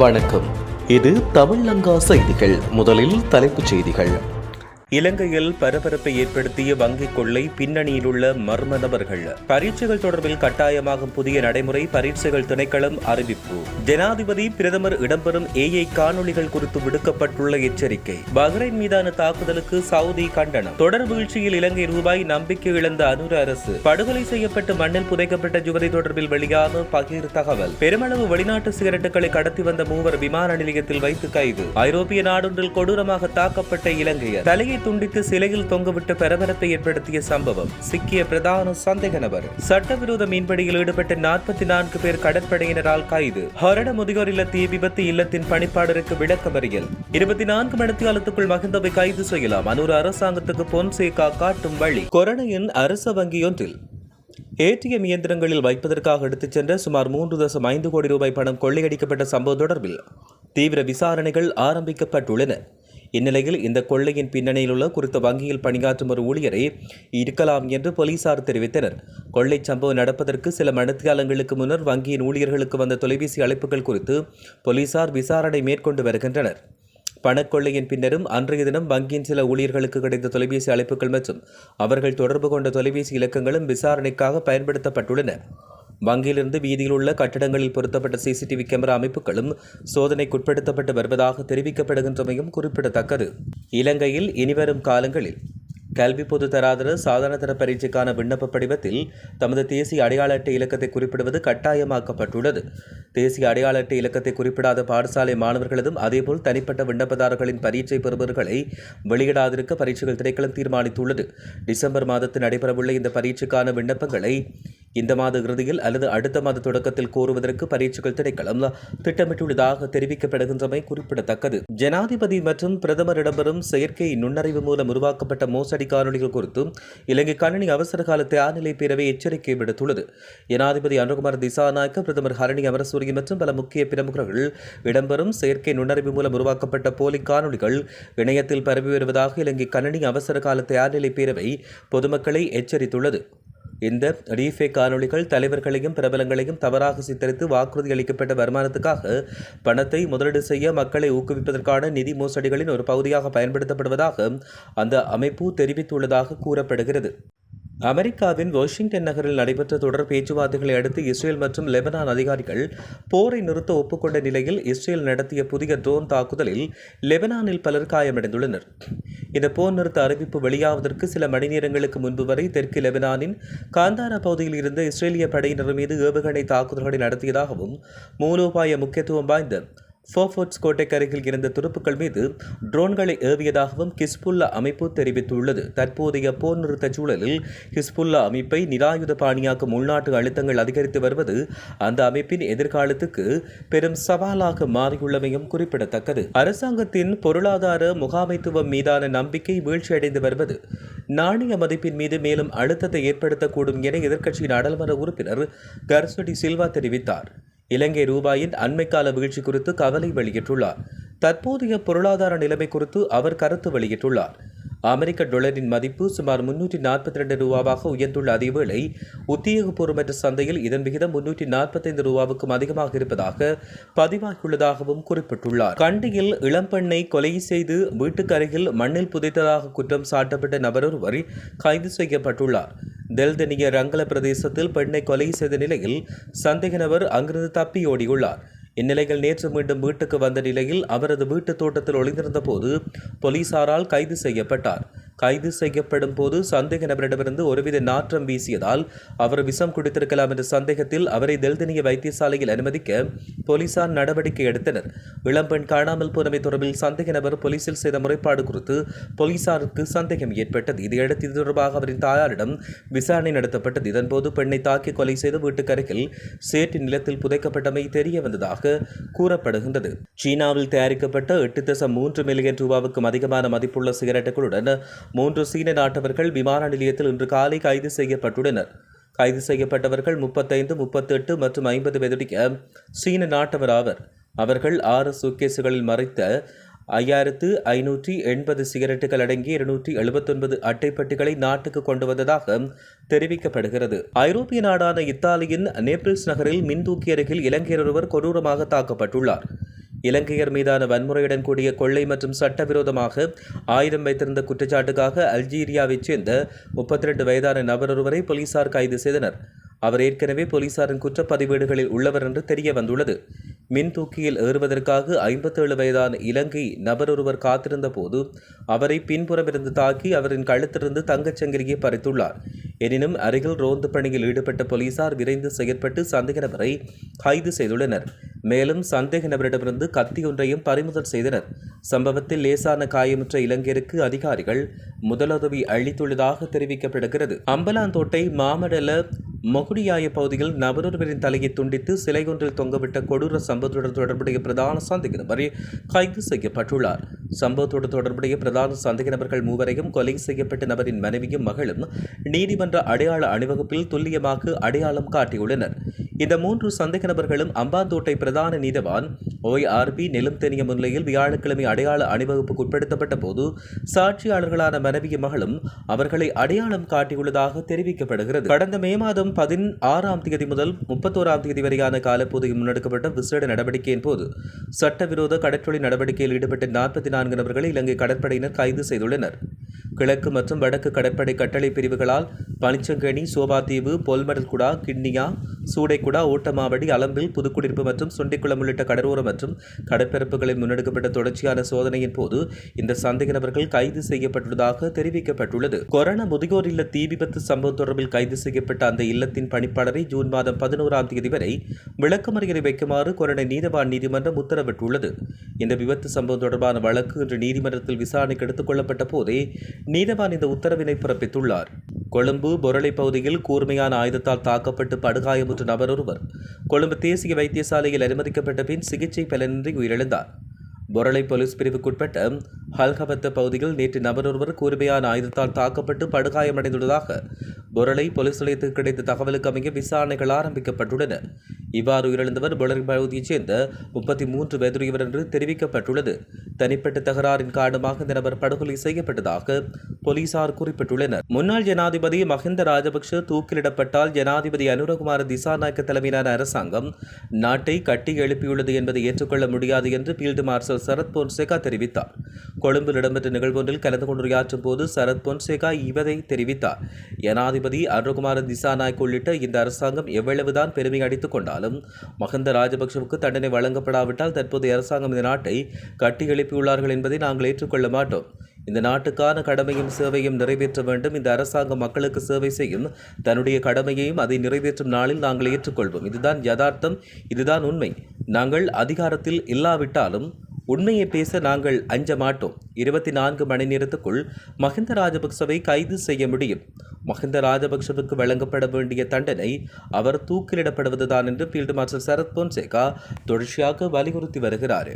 வணக்கம். இது தமிழ்லங்கா செய்திகள். முதலில் தலைப்புச் செய்திகள். இலங்கையில் பரபரப்பை ஏற்படுத்திய வங்கிக் கொள்ளை பின்னணியில் உள்ள மர்ம நபர்கள். பரீட்சைகள் தொடர்பில் கட்டாயமாகும் புதிய நடைமுறை. பரீட்சைகள் திணைக்களம் அறிவிப்பு. ஜனாதிபதி பிரதமர் இடம்பெறும் ஏஐ காணொலிகள் குறித்து விடுக்கப்பட்டுள்ள எச்சரிக்கை. பஹ்ரைன் மீதான தாக்குதலுக்கு சவுதி கண்டனம். தொடர் வீழ்ச்சியில் இலங்கை ரூபாய் நம்பிக்கை இழந்த அனுர அரசு. படுகொலை செய்யப்பட்டு மண்ணில் புதைக்கப்பட்ட யுவதி தொடர்பில் வெளியான பகிர் தகவல். பெருமளவு வெளிநாட்டு சிகரெட்டுகளை கடத்தி வந்த மூவர் விமான நிலையத்தில் வைத்து கைது. ஐரோப்பிய நாடொன்றில் கொடூரமாக தாக்கப்பட்ட இலங்கையர் தலையை துண்டித்து சிலையில் தொங்கவிட்டு பரபரப்பை ஏற்படுத்திய சம்பவம். சிக்கிய பிரதான சந்தேக நபர். சட்டவிரோத மீன்பிடியில் ஈடுபட்ட 44 பேர் கடற்படையினரால் கைது. ஹரட முதியோர் இல்ல தீ விபத்து. இல்லத்தின் பணிப்பாளருக்கு விளக்கமறியல். 24 மணித்தியாலத்துக்குள் மகிந்தவை கைது செய்யலாம். அனூர் அரசாங்கத்துக்கு பொன்சேகா காட்டும் வழி. கொரோனையின் அரச வங்கியொன்றில் ஏடிஎம் இயந்திரங்களில் வைப்பதற்காக எடுத்துச் சென்ற சுமார் 3.5 கோடி ரூபாய் பணம் கொள்ளையடிக்கப்பட்ட சம்பவம் தொடர்பில் தீவிர விசாரணைகள் ஆரம்பிக்கப்பட்டுள்ளன. இந்நிலையில் இந்த கொள்ளையின் பின்னணியில் உள்ள குறித்த வங்கியில் பணியாற்றும் ஒரு ஊழியரை இருக்கலாம் என்று போலீசார் தெரிவித்தனர். கொள்ளை சம்பவம் நடப்பதற்கு சில மணித்தியாலங்களுக்கு முன்னர் வங்கியின் ஊழியர்களுக்கு வந்த தொலைபேசி அழைப்புகள் குறித்து போலீசார் விசாரணை மேற்கொண்டு வருகின்றனர். பணக்கொள்ளையின் பின்னரும் அன்றைய தினம் வங்கியின் சில ஊழியர்களுக்கு கிடைத்த தொலைபேசி அழைப்புகள் மற்றும் அவர்கள் தொடர்பு கொண்ட தொலைபேசி இலக்கங்களும் விசாரணைக்காக பயன்படுத்தப்பட்டுள்ளன. வங்கியிலிருந்து வீதியில் உள்ள கட்டடங்களில் பொருத்தப்பட்ட சிசிடிவி கேமரா அமைப்புகளும் சோதனைக்குட்படுத்தப்பட்டு வருவதாக தெரிவிக்கப்படுகின்றமையும் குறிப்பிடத்தக்கது. இலங்கையில் இனிவரும் காலங்களில் கல்வி பொது தராதர சாதாரண தர பரீட்சைக்கான விண்ணப்ப படிவத்தில் தமது தேசிய அடையாள அட்டை இலக்கத்தை குறிப்பிடுவது கட்டாயமாக்கப்பட்டுள்ளது. தேசிய அடையாள அட்டை இலக்கத்தை குறிப்பிடாத பாடசாலை மாணவர்களதும் அதேபோல் தனிப்பட்ட விண்ணப்பதாரர்களின் பரீட்சை பெறுபவர்களை வெளியிடாதிருக்க பரீட்சைகள் திணைக்களம் தீர்மானித்துள்ளது. டிசம்பர் மாதத்தில் நடைபெறவுள்ள இந்த பரீட்சைக்கான விண்ணப்பங்களை இந்த மாத இறுதியில் அல்லது அடுத்த மாத தொடக்கத்தில் கோருவதற்கு பரீட்சைகள் திணைக்களம் திட்டமிட்டுள்ளதாக தெரிவிக்கப்படுகின்றமை குறிப்பிடத்தக்கது. ஜனாதிபதி மற்றும் பிரதமர் இடம்பெறும் செயற்கை நுண்ணறிவு மூலம் உருவாக்கப்பட்ட மோசடி காணொலிகள் குறித்தும் இலங்கை கணினி அவசரகால தயார்நிலை பேரவை எச்சரிக்கை விடுத்துள்ளது. ஜனாதிபதி அனுகுமார் திசாநாயக்க, பிரதமர் ஹரணி அமரசூரிய மற்றும் பல முக்கிய பிரமுகர்கள் இடம்பெறும் செயற்கை நுண்ணறிவு மூலம் உருவாக்கப்பட்ட போலி காணொலிகள் இணையத்தில் பரவி வருவதாக இலங்கை கணினி அவசரகால தயார்நிலை பேரவை பொதுமக்களை எச்சரித்துள்ளது. இந்த டீஃபேக் காணொலிகள் தலைவர்களையும் பிரபலங்களையும் தவறாக சித்தரித்து வாக்குறுதி அளிக்கப்பட்ட வருமானத்துக்காக பணத்தை முதலீடு செய்ய மக்களை ஊக்குவிப்பதற்கான நிதி மோசடிகளின் ஒரு பகுதியாக பயன்படுத்தப்படுவதாக அந்த அமைப்பு தெரிவித்துள்ளதாக கூறப்படுகிறது. அமெரிக்காவின் வாஷிங்டன் நகரில் நடைபெற்ற தொடர் பேச்சுவார்த்தைகளை அடுத்து இஸ்ரேல் மற்றும் லெபனான் அதிகாரிகள் போரை நிறுத்த ஒப்புக்கொண்ட நிலையில் இஸ்ரேல் நடத்திய புதிய ட்ரோன் தாக்குதலில் லெபனானில் பலர் காயமடைந்துள்ளனர். இந்த போர் நிறுத்த அறிவிப்பு வெளியாவதற்கு சில மணி நேரங்களுக்கு முன்பு வரை தெற்கு லெபனானின் காந்தாரா பகுதியில் இருந்த இஸ்ரேலிய படையினர் மீது ஏவுகணை தாக்குதல்களை நடத்தியதாகவும் மூலோபாய முக்கியத்துவம் வாய்ந்த ஃபோர்ட்ஸ் கோட்டைக்கு அருகில் இருந்த துருப்புக்கள் மீது ட்ரோன்களை ஏவியதாகவும் ஹிஸ்புல்லா அமைப்பு தெரிவித்துள்ளது. தற்போதைய போர் நிறுத்த சூழலில் ஹிஸ்புல்லா அமைப்பை நிராயுத பாணியாக்கும் உள்நாட்டு அழுத்தங்கள் அதிகரித்து வருவது அந்த அமைப்பின் எதிர்காலத்துக்கு பெரும் சவாலாக மாறியுள்ளமையும் குறிப்பிடத்தக்கது. அரசாங்கத்தின் பொருளாதார முகாமைத்துவம் மீதான நம்பிக்கை வீழ்ச்சியடைந்து வருவது நாணய மதிப்பின் மீது மேலும் அழுத்தத்தை ஏற்படுத்தக்கூடும் என எதிர்க்கட்சி நாடாளுமன்ற உறுப்பினர் கர்சடி சில்வா தெரிவித்தார். இலங்கை ரூபாயின் அண்மைக்கால வீழ்ச்சி குறித்து கவலை வெளியிட்டுள்ளார். தற்போதைய பொருளாதார நிலைமை குறித்து அவர் கருத்து வெளியிட்டுள்ளார். அமெரிக்க டாலரின் மதிப்பு சுமார் 342 ரூபாவாக உயர்ந்துள்ள அதேவேளை உத்தியோகபூர்வமற்ற சந்தையில் இதன் விகிதம் 345 ரூபாவுக்கும் அதிகமாக இருப்பதாக பதிவாகியுள்ளதாகவும் குறிப்பிட்டுள்ளார். கண்டியில் இளம்பெண்ணை கொலை செய்து வீட்டுக்கு அருகில் மண்ணில் புதைத்ததாக குற்றம் சாட்டப்பட்ட நபர் ஒருவர் கைது செய்யப்பட்டுள்ளார். தெல்தனிய ரங்கல பிரதேசத்தில் பெண்ணை கொலை செய்த நிலையில் சந்தேக நபர் அங்கிருந்து தப்பியோடியுள்ளார். இந்நிலையில் நேற்று மீண்டும் வீட்டுக்கு வந்த நிலையில் அவரது வீட்டு தோட்டத்தில் ஒளிந்திருந்த போது போலீசாரால் கைது செய்யப்பட்டார். கைது செய்யப்படும் போது சந்தேக நபரிடமிருந்து ஒருவித நாற்றம் வீசியதால் அவர் விஷம் குடித்திருக்கலாம் என்ற சந்தேகத்தில் அவரை தெல்தனிய வைத்தியசாலையில் அனுமதிக்க போலீசார் நடவடிக்கை எடுத்தனர். இளம்பெண் காணாமல் போனமை தொடர்பில் சந்தேக நபர் போலீசில் செய்த முறைப்பாடு குறித்து போலீசாருக்கு சந்தேகம் ஏற்பட்டது. இதையடுத்து இது தொடர்பாக அவரின் தாயாரிடம் விசாரணை நடத்தப்பட்டது. இதன்போது பெண்ணை தாக்கி கொலை செய்து வீட்டுக்கு அருகில் சேற்று நிலத்தில் புதைக்கப்பட்டமை தெரிய வந்ததாக கூறப்படுகின்றது. சீனாவில் தயாரிக்கப்பட்ட 8.3 மில்லியன் ரூபாவுக்கும் அதிகமான மதிப்புள்ள சிகரெட்டுகளுடன் 3 சீன நாட்டவர்கள் விமான நிலையத்தில் இன்று காலை கைது செய்யப்பட்டுள்ளனர். கைது செய்யப்பட்டவர்கள் 35, 38 மற்றும் 50 வயதுடைய சீன நாட்டவர் ஆவர். அவர்கள் 6 சூட்கேசுகளில் மறைத்த 5580 சிகரெட்டுகள் அடங்கிய 279 அட்டைப்பட்டிகளை நாட்டுக்கு கொண்டு வந்ததாக தெரிவிக்கப்படுகிறது. ஐரோப்பிய நாடான இத்தாலியின் நேபிள்ஸ் நகரில் மின்தூக்கி அருகில் இலங்கையர் ஒருவர் கொடூரமாக தாக்கப்பட்டுள்ளார். இலங்கையர் மீதான வன்முறையுடன் கூடிய கொள்ளை மற்றும் சட்டவிரோதமாக ஆயுதம் வைத்திருந்த குற்றச்சாட்டுக்காக அல்ஜீரியாவைச் சேர்ந்த 32 வயதான நபர் ஒருவரை போலீசார் கைது செய்தனர். அவர் ஏற்கனவே போலீசாரின் குற்றப்பதிவேடுகளில் உள்ளவர் என்று தெரிய வந்துள்ளது. மின் தூக்கியில் ஏறுவதற்காக 57 வயதான இலங்கை நபர் ஒருவர் காத்திருந்த போது அவரை பின்புறமிருந்து தாக்கி அவரின் கழுத்திலிருந்து தங்கச்சங்கிலியை பறித்துள்ளார். எனினும் அருகில் ரோந்து பணியில் ஈடுபட்ட போலீசார் விரைந்து செயற்பட்டு சந்தேக நபரை கைது செய்துள்ளனர். மேலும் சந்தேக நபரிடமிருந்து கத்தி ஒன்றையும் பறிமுதல் செய்தனர். சம்பவத்தில் லேசான காயமுற்ற இலங்கையருக்கு அதிகாரிகள் முதலுதவி அளித்துள்ளதாக தெரிவிக்கப்படுகிறது. அம்பலாந்தோட்டை மாமடல மொகுடியாய பகுதியில் நபரொருவரின் தலையை துண்டித்து சிலை ஒன்றில் தொங்கவிட்ட கொடூர சம்பவத்துடன் தொடர்புடைய பிரதான சந்தேக நபர் கைது செய்யப்பட்டுள்ளார். சம்பவத்தோடு தொடர்புடைய பிரதான சந்தேக நபர்கள் மூவரையும் கொலை செய்யப்பட்ட நபரின் மனைவியும் மகளும் நீதிமன்ற அடையாள அணிவகுப்பில் துல்லியமாக அடையாளம் காட்டியுள்ளனர். இந்த 3 சந்தேக நபர்களும் அம்பாந்தோட்டை பிரதான நீதவான் ORB நெலும்தெனிய முன்னிலையில் வியாழக்கிழமை அடையாள அணிவகுப்புக்கு உட்படுத்தப்பட்ட போது சாட்சியாளர்களான மனைவியும் மகளும் அவர்களை அடையாளம் காட்டியுள்ளதாக தெரிவிக்கப்படுகிறது. கடந்த மே மாதம் 16ஆம் தேதி முதல் 31ஆம் தேதி வரையான காலப்பகுதியில் முன்னெடுக்கப்பட்ட விசேட நடவடிக்கையின் போது சட்டவிரோத கடற்றொழில் நடவடிக்கையில் ஈடுபட்ட 44 நபர்களை இலங்கை கடற்படையினர் கைது செய்துள்ளனர். கிழக்கு மற்றும் வடக்கு கடற்படை கட்டளை பிரிவுகளால் பனிச்சங்கேணி, சோபாத்தீவு, பொல்மடல்குடா, கிண்ணியா, சூடைக்குடா, ஓட்டமாவடி, அலம்பில், புதுக்குடியிருப்பு மற்றும் சொண்டிக்குளம் உள்ளிட்ட கடலோர மற்றும் கடற்பரப்புகளில் முன்னெடுக்கப்பட்ட தொடர்ச்சியான சோதனையின் போது இந்த சந்தேக நபர்கள் கைது செய்யப்பட்டுள்ளதாக தெரிவிக்கப்பட்டுள்ளது. கொரோனா முதியோர் இல்ல தீ விபத்து சம்பவம் தொடர்பில் கைது செய்யப்பட்ட அந்த இல்லத்தின் பணிப்பாளரை ஜூன் மாதம் 11ஆம் தேதி வரை விளக்கமறியலில் வைக்குமாறு கொரோனா நீதவான் நீதிமன்றம் உத்தரவிட்டுள்ளது. இந்த விபத்து சம்பவம் தொடர்பான வழக்கு இன்று நீதிமன்றத்தில் விசாரணைக்கு எடுத்துக் கொள்ளப்பட்ட போதே நீதவான் இந்த உத்தரவினை பிறப்பித்துள்ளார். கொழும்பு பொரளை பகுதியில் கூர்மையான ஆயுதத்தால் தாக்கப்பட்டு படுகாயமுற்ற நபர் ஒருவர் கொழும்பு தேசிய வைத்தியசாலையில் அனுமதிக்கப்பட்ட பின் சிகிச்சை பலனின்றி உயிரிழந்தார். பொரளை போலீஸ் பிரிவுக்குட்பட்ட ஹல்கவத்த பகுதியில் நேற்று நபர் ஒருவர் கூர்மையான ஆயுதத்தால் தாக்கப்பட்டு படுகாயமடைந்துள்ளதாக பொரளை போலீஸ் நிலையத்துக்கு கிடைத்த தகவலுக்கு அமைய விசாரணைகள் ஆரம்பிக்கப்பட்டுள்ளன. இவ்வாறு உயிரிழந்தவர் பொரளை பகுதியைச் சேர்ந்த 33 வயதுடையவர் என்று தெரிவிக்கப்பட்டுள்ளது. தனிப்பட்ட தகராறின் காரணமாக இந்த நபர் படுகொலை செய்யப்பட்டதாக போலீசார் குறிப்பிட்டுள்ளனர். முன்னாள் ஜனாதிபதி மஹிந்த ராஜபக்ஷ தூக்கிலிடப்பட்டால் ஜனாதிபதி அனுரகுமார திசாநாயக்க தலைமையிலான அரசாங்கம் நாட்டை கட்டி எழுப்பியுள்ளது என்பதை ஏற்றுக்கொள்ள முடியாது என்று ஃபீல்டு மார்ஷல் சரத் பொன்சேகா தெரிவித்தார். கொழும்பில் இடம்பெற்ற நிகழ்வொன்றில் கலந்து கொண்டுரையாற்றும் போது சரத் பொன்சேகா இவரை தெரிவித்தார். ஜனாதிபதி அனுரகுமார திசாநாயக்க உள்ளிட்ட இந்த அரசாங்கம் எவ்வளவுதான் பெருமை அடித்துக் கொண்டாலும் மஹிந்த ராஜபக்ஷவுக்கு தண்டனை வழங்கப்படாவிட்டால் தற்போதைய அரசாங்கம் இந்த நாட்டை கட்டி எழுப்பியுள்ளார்கள் என்பதை நாங்கள் ஏற்றுக்கொள்ள மாட்டோம். இந்த நாட்டுக்கான கடமையும் சேவையும் நிறைவேற்ற வேண்டும். இந்த அரசாங்கம் மக்களுக்கு சேவை செய்யும் தன்னுடைய கடமையையும் அதை நிறைவேற்றும் நாளில் நாங்கள் ஏற்றுக்கொள்வோம். இதுதான் யதார்த்தம், இதுதான் உண்மை. நாங்கள் அதிகாரத்தில் இல்லாவிட்டாலும் உண்மையை பேச நாங்கள் அஞ்ச மாட்டோம். 24 மணி நேரத்துக்குள் மஹிந்த ராஜபக்சவை கைது செய்ய முடியும். மஹிந்த ராஜபக்சவுக்கு வழங்கப்பட வேண்டிய தண்டனை அவர் தூக்கிலிடப்படுவதுதான் என்று ஃபீல்டு மார்ஷல் சரத் பொன்சேகா தொடர்ச்சியாக வலியுறுத்தி வருகிறார்.